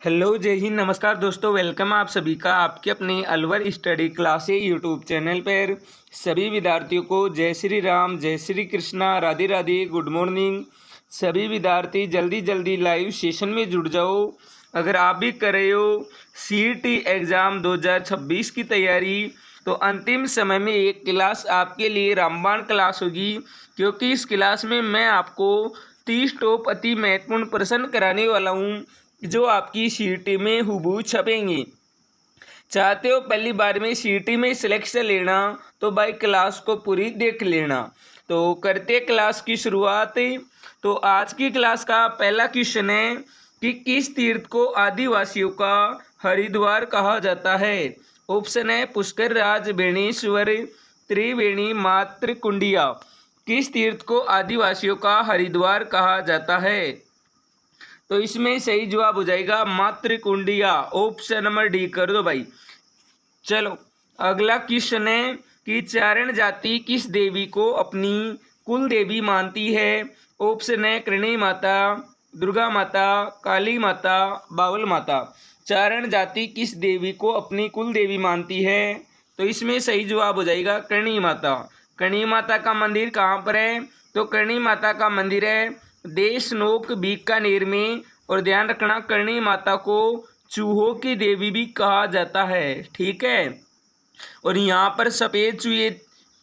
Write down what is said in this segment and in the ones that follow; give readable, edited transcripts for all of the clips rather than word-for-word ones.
Hello जय हिंद नमस्कार दोस्तों, वेलकम आप सभी का आपके अपने Alwar study classes YouTube channel पर। सभी विद्यार्थियों को जय श्री राम, जय श्री कृष्णा, राधे राधे, गुड मॉर्निंग। सभी विद्यार्थी जल्दी जल्दी लाइव सेशन में जुड़ जाओ। अगर आप भी कर रहे हो सीईटी एग्ज़ाम 2026 की तैयारी, तो अंतिम समय में एक क्लास आपके लिए रामबाण क्लास होगी, क्योंकि इस क्लास में मैं आपको 30 टॉप अति महत्वपूर्ण प्रश्न कराने वाला हूँ जो आपकी सीईटी में हूबहू छपेंगे। चाहते हो पहली बार में सीईटी में सिलेक्शन लेना, तो भाई क्लास को पूरी देख लेना। तो करते क्लास की शुरुआत। तो आज की क्लास का पहला क्वेश्चन है कि किस तीर्थ को आदिवासियों का हरिद्वार कहा जाता है। ऑप्शन है पुष्कर राज, बेणेश्वर, त्रिवेणी, मात्र कुंडिया। किस तीर्थ को आदिवासियों का हरिद्वार कहा जाता है? तो इसमें सही जवाब हो जाएगा मात्र कुंडिया। ऑप्शन नंबर डी कर दो भाई। चलो अगला क्वेश्चन है कि चारण जाति किस देवी को अपनी कुल देवी मानती है। ऑप्शन है कृणी माता, दुर्गा माता, काली माता, बावल माता। चारण जाति किस देवी को अपनी कुल देवी मानती है? तो इसमें सही जवाब हो जाएगा कृणी माता। कृणी माता का मंदिर कहाँ पर है? तो कृणी माता का मंदिर है देशनोक बीकानेर में। और ध्यान रखना करणी माता को चूहों की देवी भी कहा जाता है, ठीक है। और यहाँ पर सफ़ेद चूहे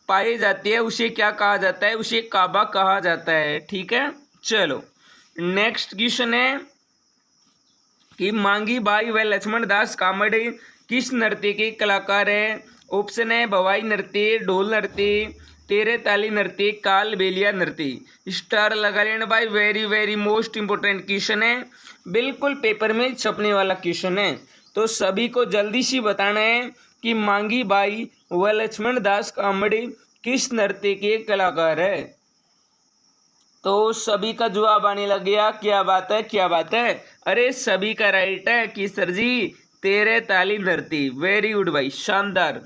पाए जाते हैं, उसे क्या कहा जाता है? उसे काबा कहा जाता है, ठीक है। चलो नेक्स्ट क्वेश्चन है कि मांगी बाई व लक्ष्मण दास कामड़े किस नृत्य के कलाकार है। ऑप्शन है भवाई नृत्य, ढोल नृत्य, तेरे ताली नृत्य, काल बेलिया नृत्य। स्टार लगा लेना भाई, very very most important question है, बिल्कुल पेपर में छपने वाला क्वेश्चन है। तो सभी को जल्दी से बताना है कि मांगी बाई व लक्ष्मण दास कामड़े किस नृत्य के कलाकार है। तो सभी का जवाब आने लग गया। क्या बात है, क्या बात है। अरे सभी का राइट है कि सर जी तेरे ताली नृत्य। वेरी गुड भाई, शानदार।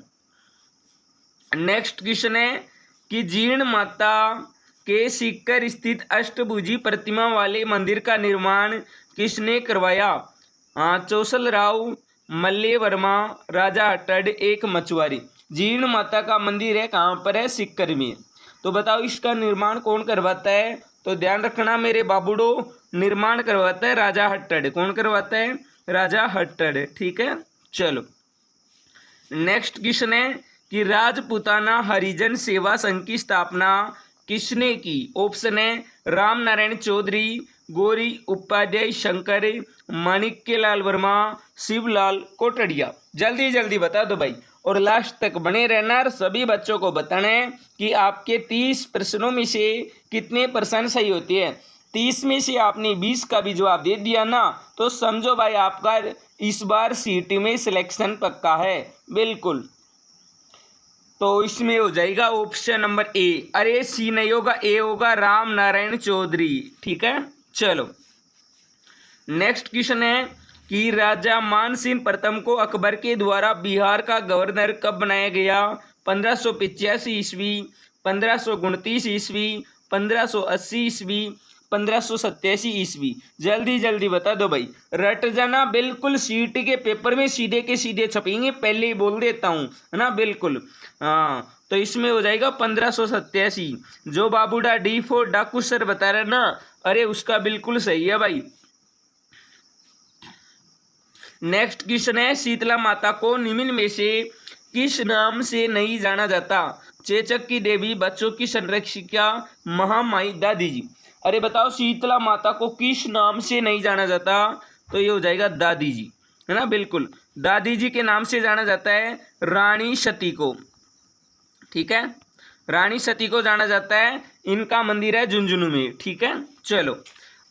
नेक्स्ट क्वेश्चन है कि जीर्ण माता के शिखर स्थित अष्टभुजी प्रतिमा वाले मंदिर का निर्माण किसने करवाया? चौसल राव, मल्ले वर्मा, राजा हट्टड़, एक मछुआरी। जीर्ण माता का मंदिर है कहाँ पर है? सिक्कर में। तो बताओ इसका निर्माण कौन करवाता है? तो ध्यान रखना मेरे बाबूडो, निर्माण करवाता है राजा हट्टड़। कौन करवाता है? राजा हट्टड़, ठीक है। चलो नेक्स्ट क्वेश्चन है कि राजपूताना हरिजन सेवा संघ की स्थापना किसने की? ऑप्शन है राम नारायण चौधरी, गौरी उपाध्याय शंकर, माणिक्यलाल वर्मा, शिवलाल कोटड़िया। जल्दी जल्दी बता दो भाई, और लास्ट तक बने रहना। और सभी बच्चों को बताना है कि आपके 30 प्रश्नों में से कितने प्रश्न सही होते हैं। 30 में से आपने 20 का भी जवाब दे दिया ना, तो समझो भाई आपका इस बार सीईटी में सिलेक्शन पक्का है, बिल्कुल। तो इसमें हो जाएगा ऑप्शन नंबर ए। अरे सी नहीं होगा, ए होगा, राम नारायण चौधरी, ठीक है। चलो नेक्स्ट क्वेश्चन है कि राजा मानसिंह प्रथम को अकबर के द्वारा बिहार का गवर्नर कब बनाया गया? 1585 ईस्वी, 1529 ईस्वी, 1580 ईस्वी, 1587 ईस्वी। जल्दी जल्दी बता दो भाई, रट जाना, बिल्कुल सीईटी के पेपर में सीधे के सीधे छपेंगे, पहले ही बोल देता हूँ, है ना, बिल्कुल। हाँ तो इसमें हो जाएगा 1587। जो बाबूडा D4 डाकू सर बता रहे ना, अरे उसका बिल्कुल सही है भाई। नेक्स्ट क्वेश्चन है शीतला माता को निम्न में से किस नाम से नहीं जाना जाता? चेचक की देवी, बच्चों की संरक्षिका, महामाई, दादी जी। अरे बताओ शीतला माता को किस नाम से नहीं जाना जाता? तो ये हो जाएगा दादी जी, है ना, बिल्कुल। दादी जी के नाम से जाना जाता है रानी सती को, ठीक है। रानी सती को जाना जाता है, इनका मंदिर है झुंझुनू में, ठीक है। चलो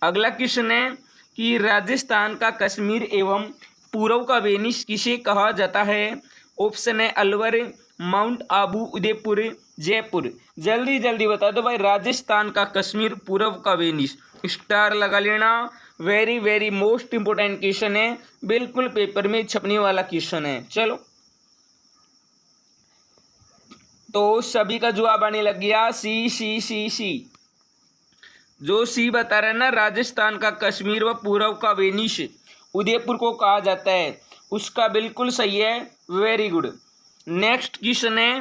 अगला क्वेश्चन है कि राजस्थान का कश्मीर एवं पूर्व का वेनिस किसे कहा जाता है? ऑप्शन है अलवर, माउंट आबू, उदयपुर, जयपुर। जल्दी जल्दी बता दो भाई, राजस्थान का कश्मीर, पूर्व का वेनिस। स्टार लगा लेना, very very most important question है, बिल्कुल पेपर में छपने वाला क्वेश्चन है। चलो तो सभी का जवाब आने लग गया, सी सी सी सी। जो सी बता रहे ना, राजस्थान का कश्मीर व पूर्व का वेनिस, उदयपुर को कहा जाता है? उसका बिल्कुल सही है, वेरी गुड। नेक्स्ट क्वेश्चन है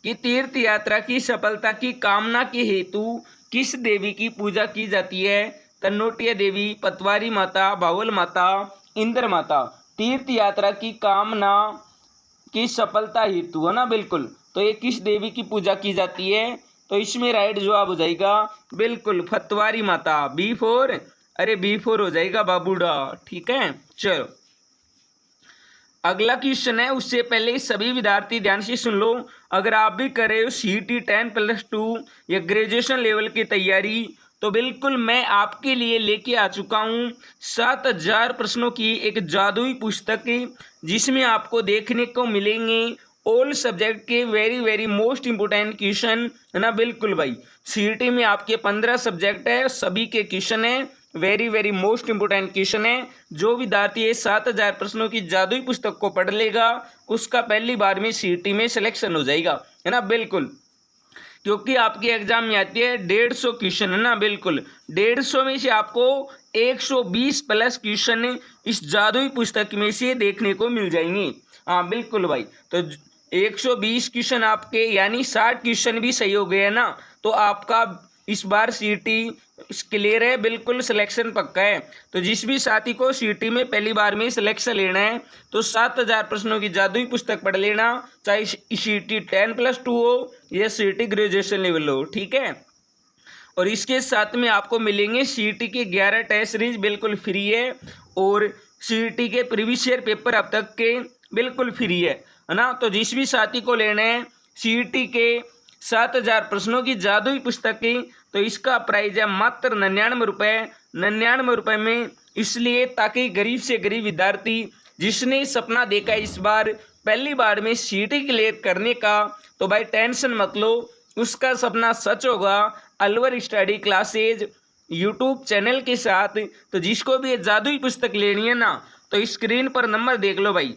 कि तीर्थ यात्रा की सफलता की कामना के हेतु किस देवी की पूजा की जाती है? तन्नोटिया देवी, पतवारी माता, बावल माता, इंद्र माता। तीर्थ यात्रा की कामना की सफलता हेतु, है ना, बिल्कुल। तो ये किस देवी की पूजा की जाती है? तो इसमें राइट जवाब हो जाएगा बिल्कुल पतवारी माता। B4, अरे B4 हो जाएगा बाबूडा, ठीक है। चलो अगला क्वेश्चन है, उससे पहले सभी विद्यार्थी ध्यान से सुन लो। अगर आप भी कर रहे हो CET 10+2 या ग्रेजुएशन लेवल की तैयारी, तो बिल्कुल मैं आपके लिए लेके आ चुका हूँ 7000 प्रश्नों की एक जादुई पुस्तक, जिसमें आपको देखने को मिलेंगे ऑल सब्जेक्ट के very very most important question, है ना, बिल्कुल भाई। CET में आपके 15 सब्जेक्ट है, सभी के क्वेश्चन है very very most important question है। जो विद्यार्थी ये 7000 प्रश्नों की जादुई पुस्तक को पढ़ लेगा, उसका पहली बार में CET में सिलेक्शन हो जाएगा, है ना, बिल्कुल। क्योंकि आपके एग्जाम में आती है 150 क्वेश्चन, है ना, बिल्कुल। 150 में से आपको 120 प्लस क्वेश्चन इस जादुई पुस्तक में से देखने को मिल जाएंगे। हाँ बिल्कुल भाई। तो 120 क्वेश्चन आपके, यानी 60 क्वेश्चन भी सही हो गए है ना, तो आपका इस बार CET क्लियर है, बिल्कुल सिलेक्शन पक्का है। तो जिस भी साथी को CET में पहली बार में सिलेक्शन लेना है, तो 7000 प्रश्नों की जादुई पुस्तक पढ़ लेना, चाहे CET 10+2 हो या CET ग्रेजुएशन लेवल हो, ठीक है। और इसके साथ में आपको मिलेंगे CET के 11 टेस्ट सीरीज बिल्कुल फ्री है, और CET के प्रीवियस ईयर पेपर अब तक के बिल्कुल फ्री है ना। तो जिस भी साथी को लेना है CET के 7000 प्रश्नों की जादुई पुस्तक की, तो इसका प्राइस है मात्र 99 रुपये। 99 रुपये में इसलिए ताकि गरीब से गरीब विद्यार्थी जिसने सपना देखा इस बार पहली बार में CET क्लियर करने का, तो भाई टेंशन मत लो, उसका सपना सच होगा Alwar study classes YouTube channel के साथ। तो जिसको भी ये जादुई पुस्तक लेनी है ना, तो स्क्रीन पर नंबर देख लो भाई।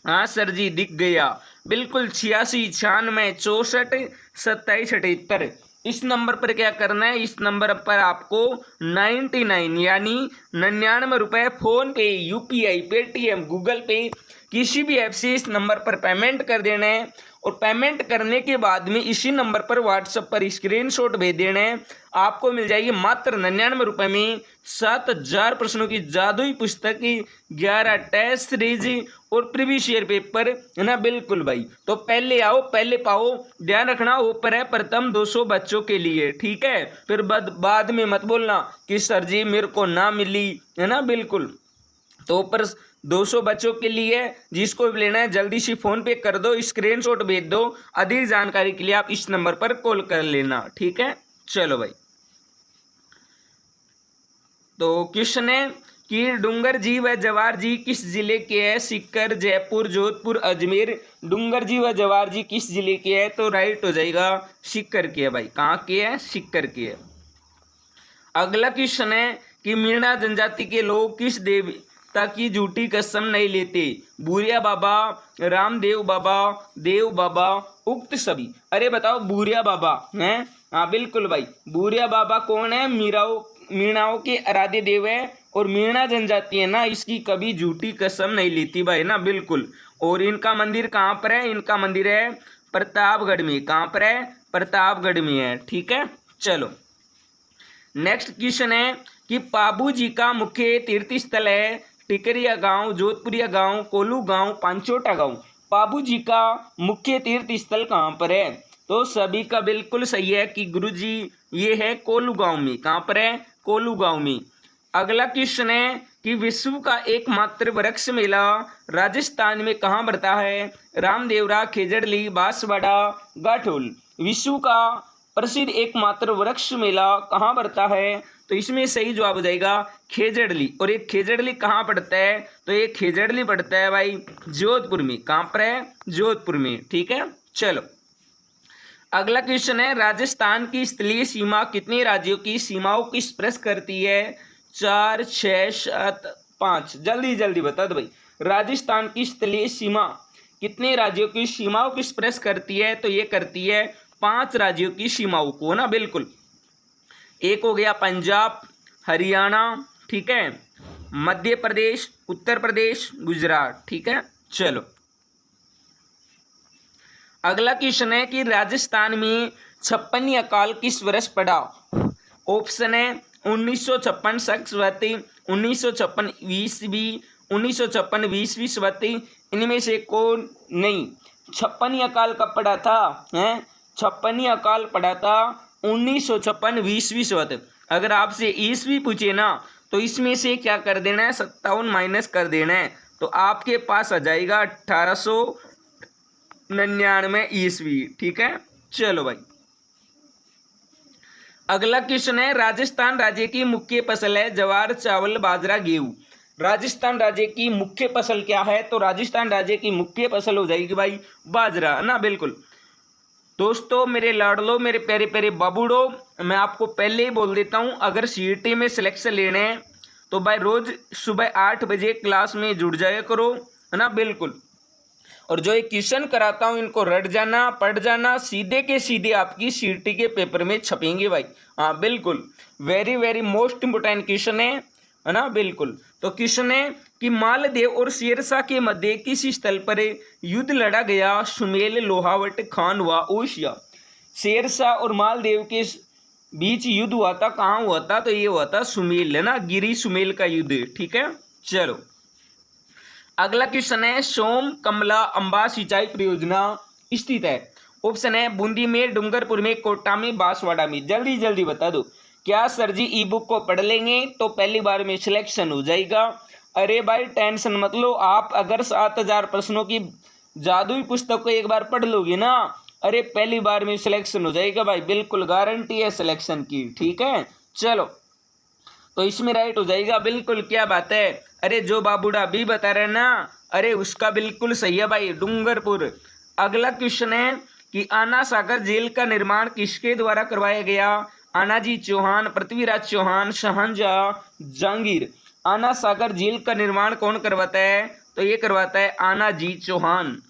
हाँ सर जी दिख गया, बिल्कुल 86 96 64 27 78। इस नंबर पर क्या करना है, इस नंबर पर आपको 99 यानी 99 रुपये फोन पे, UPI, पेटीएम, गूगल पे किसी भी ऐप से इस नंबर पर पेमेंट कर देना है। और पेमेंट करने के बाद में इसी नंबर पर व्हाट्सएप पर स्क्रीनशॉट भेज देना है। आपको मिल जाएगी मात्र 99 रुपये में 7000 प्रश्नों की जादुई पुस्तक, 11 टेस्ट सीरीज और प्रीवियस ईयर पेपर, है ना, बिल्कुल भाई। तो पहले आओ पहले पाओ, ध्यान रखना ऊपर है प्रथम 200 बच्चों के लिए, ठीक है। फिर बाद में मत बोलना कि सर जी मेरे को ना मिली, है ना, बिल्कुल। तो ऊपर 200 बच्चों के लिए जिसको भी लेना है जल्दी से फ़ोन पे कर दो, स्क्रीनशॉट भेज दो। अधिक जानकारी के लिए आप इस नंबर पर कॉल कर लेना, ठीक है। चलो भाई, तो क्वेश्चन है कि डूंगर जी व जवार जी किस जिले के है? सीकर, जयपुर, जोधपुर, अजमेर। डूंगर जी व जवार जी किस जिले के है? तो राइट हो जाएगा सीकर के है भाई। कहाँ के है? सीकर के है। अगला क्वेश्चन है कि मीणा जनजाति के लोग किस देवता की झूठी कसम नहीं लेते? बूरिया बाबा, रामदेव बाबा, देव बाबा, उक्त सभी। अरे बताओ, बूरिया बाबा हैं? हाँ बिल्कुल भाई। बूरिया बाबा कौन है? मीणाओं के आराध्य देव है, और मीणा जनजाति है ना, इसकी कभी झूठी कसम नहीं लेती भाई ना, बिल्कुल। और इनका मंदिर कहाँ पर है? इनका मंदिर है प्रतापगढ़ में। कहाँ पर है? प्रतापगढ़ में है, ठीक है। चलो नेक्स्ट क्वेश्चन है कि पाबू जी का मुख्य तीर्थ स्थल है टिकरिया गांव, जोधपुरिया गांव, कोलू गांव, पांचोटा गांव। पाबू जी का मुख्य तीर्थ स्थल कहाँ पर है? तो सभी का बिल्कुल सही है कि गुरुजी ये है कोलू गांव में। कहाँ पर है? कोलू गांव में। अगला क्वेश्चन है कि विश्व का एकमात्र वृक्ष मेला राजस्थान में कहाँ बढ़ता है? रामदेवरा, खेजड़ली, बांसवाड़ा, गाठोल। विश्व का प्रसिद्ध एकमात्र वृक्ष मेला कहाँ बढ़ता है? तो इसमें सही जवाब हो जाएगा खेजड़ली। और ये खेजड़ली कहाँ पड़ता है? तो ये खेजड़ली पड़ता है भाई जोधपुर में। कहाँ पर है? जोधपुर में, ठीक है। चलो अगला क्वेश्चन है, राजस्थान की स्थलीय सीमा कितने राज्यों की सीमाओं को एक्सप्रेस करती है? 4, 6, 7, 5। जल्दी जल्दी बता दो भाई। राजस्थान की स्थलीय सीमा कितने राज्यों की सीमाओं को एक्सप्रेस करती है? तो ये करती है 5 राज्यों की सीमाओं को ना, बिल्कुल। एक हो गया पंजाब, हरियाणा, ठीक है, मध्य प्रदेश, उत्तर प्रदेश, गुजरात। ठीक है, चलो अगला क्वेश्चन है कि राजस्थान में 56 अकाल किस वर्ष पड़ा। ऑप्शन है 1956 सरस्वती, 1956 ईस्वी, 1956 बीसवीं शताब्दी, इनमें से कौन नहीं। 56 अकाल कब पड़ा था हैं, 56 अकाल पड़ा था 1956 बीसवीं शताब्दी। अगर आपसे ईस्वी पूछे ना तो इसमें से क्या कर देना है, 57 माइनस कर देना है, तो आपके पास आ जाएगा 1899 ईस्वी। ठीक है, चलो भाई अगला क्वेश्चन है राजस्थान राज्य की मुख्य फसल है ज्वार, चावल, बाजरा, गेहूं। राजस्थान राज्य की मुख्य फसल क्या है, तो राजस्थान राज्य की मुख्य फसल हो जाएगी भाई बाजरा, है ना। बिल्कुल दोस्तों, मेरे लाडलो, मेरे प्यारे प्यारे बाबूडो, मैं आपको पहले ही बोल देता हूं, अगर सीईटी में सिलेक्शन लेने हैं तो भाई रोज सुबह 8 बजे क्लास में जुड़ जाया करो, है ना। बिल्कुल, और जो ये क्वेश्चन कराता हूँ इनको रट जाना, पढ़ जाना, सीधे के सीधे आपकी सीईटी के पेपर में छपेंगे भाई। हाँ बिल्कुल, very very most important question है ना। बिल्कुल, तो क्वेश्चन है कि मालदेव और शेरशाह के मध्य किस स्थल पर युद्ध लड़ा गया। सुमेल, लोहावट, खान व ओशिया। शेरशाह और मालदेव के बीच युद्ध हुआ था, कहाँ हुआ था, तो ये हुआ था सुमेल, है ना, गिरी सुमेल का युद्ध। ठीक है, चलो अगला क्वेश्चन है सोम कमला अंबा सिंचाई परियोजना स्थित है। ऑप्शन है बूंदी में, डूंगरपुर में, कोटा में, बांसवाड़ा में। जल्दी जल्दी बता दो। क्या सर जी ई बुक को पढ़ लेंगे तो पहली बार में सिलेक्शन हो जाएगा। अरे भाई टेंशन मत लो, आप अगर 7000 प्रश्नों की जादुई पुस्तक को एक बार पढ़ लोगे ना, अरे पहली बार में सिलेक्शन हो जाएगा भाई, बिल्कुल गारंटी है सिलेक्शन की। ठीक है, चलो तो इसमें राइट हो जाएगा। बिल्कुल, क्या बात है, अरे जो बाबूड़ा भी बता रहे ना, अरे उसका बिल्कुल सही है भाई, डूंगरपुर। अगला क्वेश्चन है कि आना सागर जेल का निर्माण किसके द्वारा करवाया गया। आनाजी चौहान, पृथ्वीराज चौहान, शहनशाह, जहांगीर। आना सागर जेल का निर्माण कौन करवाता है, तो ये करवाता है आनाजी चौहान।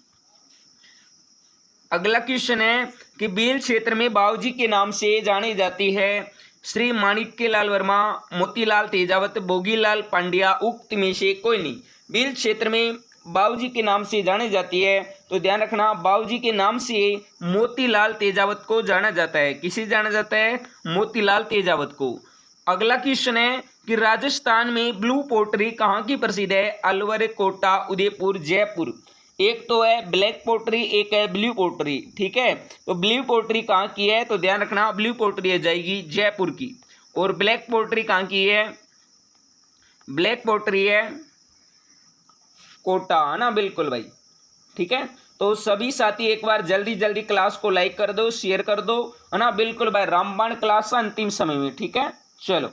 अगला क्वेश्चन है कि बेल क्षेत्र में बाबूजी के नाम से जानी जाती है श्री माणिक्यलाल वर्मा, मोतीलाल तेजावत, भोगीलाल पांड्या, उक्त में से कोई नहीं। बेल क्षेत्र में बाबूजी के नाम से जाने जाती है, तो ध्यान रखना बाबूजी के नाम से मोतीलाल तेजावत को जाना जाता है। किसे जाना जाता है, मोतीलाल तेजावत को। अगला क्वेश्चन है कि राजस्थान में ब्लू पोट्री कहाँ की प्रसिद्ध है। अलवर, कोटा, उदयपुर, जयपुर। एक तो है ब्लैक पोट्री, एक है ब्लू पोट्री। ठीक है, तो ब्लू पोट्री कहाँ की है, तो ध्यान रखना ब्लू पोट्री आ जाएगी जयपुर की। और ब्लैक पोट्री कहाँ की है, ब्लैक पोट्री है कोटा, है ना। बिल्कुल भाई, ठीक है, तो सभी साथी एक बार जल्दी जल्दी क्लास को लाइक कर दो, शेयर कर दो, है ना। बिल्कुल भाई, रामबाण क्लास अंतिम समय में। ठीक है, चलो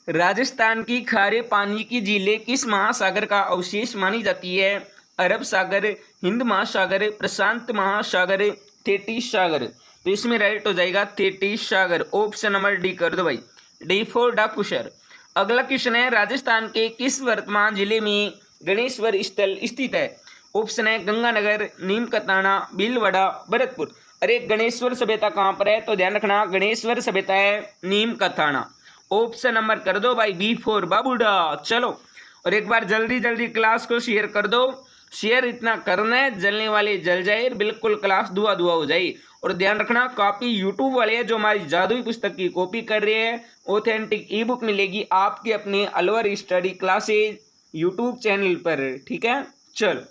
राजस्थान की खारे पानी की झीलें किस महासागर का अवशेष मानी जाती है। अरब सागर, हिंद महासागर, प्रशांत महासागर, थेटीस सागर। तो इसमें राइट हो जाएगा थेटीस सागर। ऑप्शन नंबर डी कर दो भाई, डी फॉर डाकुशर। अगला क्वेश्चन है राजस्थान के किस वर्तमान जिले में गणेश्वर स्थल स्थित है। ऑप्शन है गंगानगर, नीम कताना, भीलवाड़ा, भरतपुर। अरे गणेश्वर सभ्यता कहाँ पर है, तो ध्यान रखना गणेश्वर सभ्यता है नीम कताना। ऑप्शन नंबर कर दो भाई बी फॉर बाबूडा। चलो और एक बार जल्दी जल्दी क्लास को शेयर कर दो। शेयर इतना करना है जलने वाले जल जाए, बिल्कुल क्लास दुआ दुआ हो जाए। और ध्यान रखना कॉपी यूट्यूब वाले जो हमारी जादुई पुस्तक की कॉपी कर रहे हैं, ऑथेंटिक ई बुक मिलेगी आपके अपने Alwar study classes YouTube channel पर। ठीक है, चलो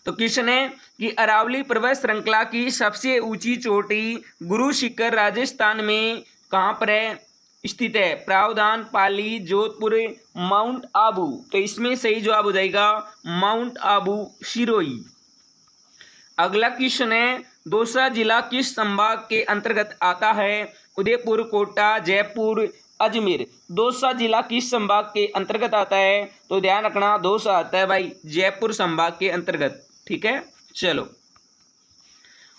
तो क्वेश्चन है कि अरावली पर्वत श्रृंखला की सबसे ऊंची चोटी गुरु शिखर राजस्थान में कहाँ पर है स्थित है। प्रावधान, पाली, जोधपुर, माउंट आबू। तो इसमें सही जवाब हो जाएगा माउंट आबू, सिरोही। अगला क्वेश्चन है दौसा जिला किस संभाग के अंतर्गत आता है। उदयपुर, कोटा, जयपुर, अजमेर। दौसा जिला किस संभाग के अंतर्गत आता है, तो ध्यान रखना दौसा आता है भाई जयपुर संभाग के अंतर्गत। ठीक है, चलो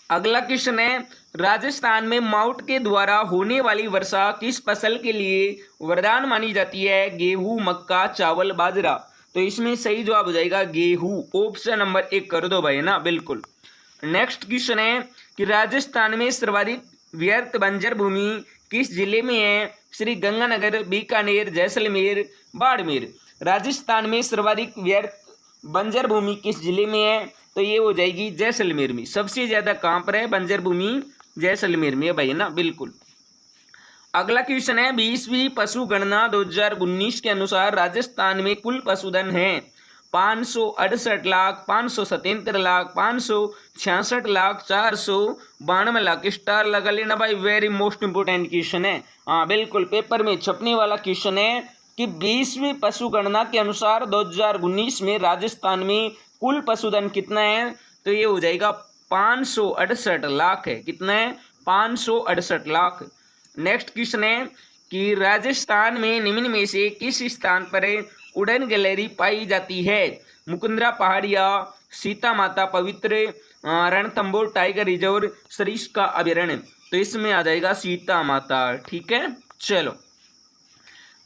अगला क्वेश्चन है राजस्थान में माउंट के द्वारा होने वाली वर्षा किस फसल के लिए वरदान मानी जाती है। गेहूं, मक्का, चावल, बाजरा। तो इसमें सही जवाब हो जाएगा गेहूं। ऑप्शन नंबर 1 कर दो भाई, ना। बिल्कुल। नेक्स्ट क्वेश्चन है कि राजस्थान में सर्वाधिक व्यर्थ बंजर भूमि किस जिले में है? श्री गंगानगर, बीकानेर, जैसलमेर, बाड़मेर। राजस्थान में सर्वाधिक व्यर्थ बंजर भूमि किस जिले में है? तो ये हो जाएगी जैसलमेर में। सबसे ज्यादा कहाँ पर है बंजर भूमि? जैसलमेर में भाई ना, बिल्कुल। अगला क्वेश्चन है 20वीं पशु गणना 2019 के अनुसार राजस्थान में कुल पशुधन है 568 लाख, 577 लाख, 566 लाख, 492 लाख। स्टार लगा लेना भाई, वेरी मोस्ट इंपोर्टेंट क्वेश्चन है। हाँ बिल्कुल, पेपर में छपने वाला क्वेश्चन है कि 20वीं पशु गणना के अनुसार 2019 में राजस्थान में कुल पशुधन कितना है? तो ये हो जाएगा 568 लाख है। कितना है? 568 लाख। नेक्स्ट क्वेश्चन है कि राजस्थान में निम्न में से किस स्थान पर उड़न गैलरी पाई जाती है? मुकुंदरा पहाड़िया, सीता माता पवित्र, रणथंभौर टाइगर रिजर्व, सरिस्का अभयारण्य। तो इसमें आ जाएगा सीता माता। ठीक है, चलो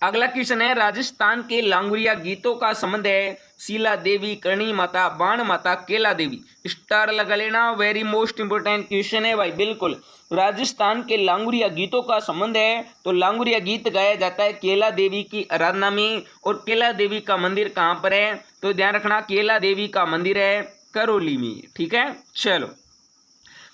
अगला क्वेश्चन है राजस्थान के लांगुरिया गीतों का संबंध है शीला देवी, करणी माता, बाण माता, केला देवी। स्टार लगा लेना, वेरी मोस्ट इंपोर्टेंट क्वेश्चन है भाई, बिल्कुल। राजस्थान के लांगुरिया गीतों का संबंध है तो लांगुरिया गीत गाया जाता है केला देवी की आराधना में। और केला देवी का मंदिर कहाँ पर है? तो ध्यान रखना, केला देवी का मंदिर है करौली में। ठीक है, चलो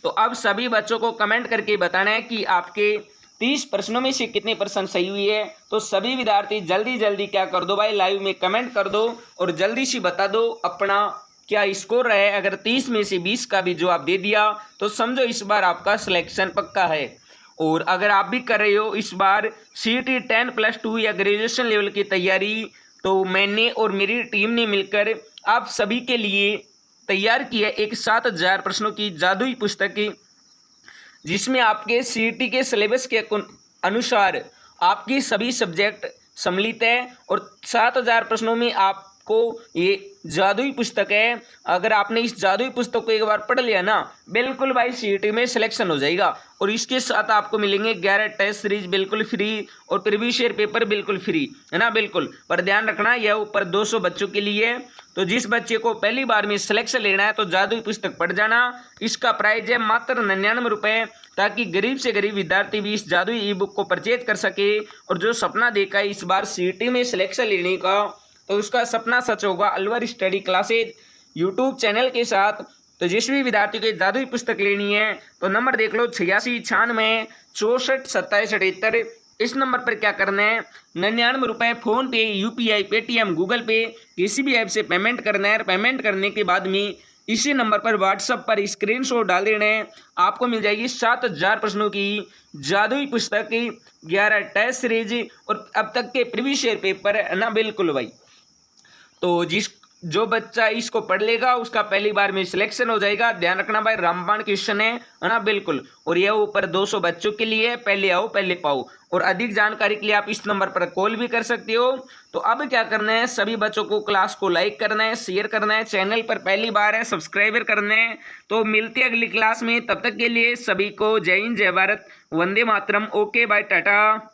तो अब सभी बच्चों को कमेंट करके बताना है कि आपके 30 प्रश्नों में से कितने प्रश्न सही हुई है। तो सभी विद्यार्थी जल्दी जल्दी क्या कर दो भाई, लाइव में कमेंट कर दो और जल्दी से बता दो अपना क्या स्कोर रहे। अगर 30 में से 20 का भी जवाब दे दिया तो समझो इस बार आपका सिलेक्शन पक्का है। और अगर आप भी कर रहे हो इस बार CET 10+2 या ग्रेजुएशन लेवल की तैयारी, तो मैंने और मेरी टीम ने मिलकर आप सभी के लिए तैयार की है एक 7000 प्रश्नों की जादुई पुस्तक, जिसमें आपके CET के सिलेबस के अनुसार आपकी सभी सब्जेक्ट सम्मिलित है। और 7000 प्रश्नों में आपको ये जादुई पुस्तक है। अगर आपने इस जादुई पुस्तक को एक बार पढ़ लिया ना, बिल्कुल भाई CET में सिलेक्शन हो जाएगा। और इसके साथ आपको मिलेंगे 11 टेस्ट सीरीज बिल्कुल फ्री और प्रीवियस ईयर पेपर बिल्कुल फ्री, है ना, बिल्कुल। पर ध्यान रखना यह ऊपर 200 बच्चों के लिए है। तो जिस बच्चे को पहली बार में सिलेक्शन लेना है तो जादुई पुस्तक पढ़ जाना। इसका प्राइस है मात्र 99 रुपये, ताकि गरीब से गरीब विद्यार्थी भी इस जादुई ई बुक को परचेज कर सके। और जो सपना देखा है इस बार CET में सिलेक्शन लेने का, तो उसका सपना सच होगा Alwar study classes YouTube channel के साथ। तो जिस भी विद्यार्थी को जादुई पुस्तक लेनी है तो नंबर देख लो 8696 64 27 78। इस नंबर पर क्या करना है, 99 रुपये फ़ोन पे, UPI, पेटीएम, गूगल पे किसी भी ऐप से पेमेंट करना है। पेमेंट करने के बाद में इसी नंबर पर व्हाट्सएप पर स्क्रीनशॉट डाल देना है। आपको मिल जाएगी 7000 प्रश्नों की जादुई पुस्तक, 11 टेस्ट सीरीज और अब तक के प्रीवियस ईयर पेपर, है ना, बिल्कुल भाई। तो जो बच्चा इसको पढ़ लेगा उसका पहली बार में सिलेक्शन हो जाएगा। ध्यान रखना भाई, रामबाण क्वेश्चन है ना, बिल्कुल। और यह ऊपर 200 बच्चों के लिए, पहले आओ पहले पाओ। और अधिक जानकारी के लिए आप इस नंबर पर कॉल भी कर सकते हो। तो अब क्या करना है, सभी बच्चों को क्लास को लाइक करना है, शेयर करना है, चैनल पर पहली बार है सब्सक्राइबर करना है। तो मिलते हैं अगली क्लास में, तब तक के लिए सभी को जय हिंद, जय भारत, वंदे मातरम। Okay bye, Tata.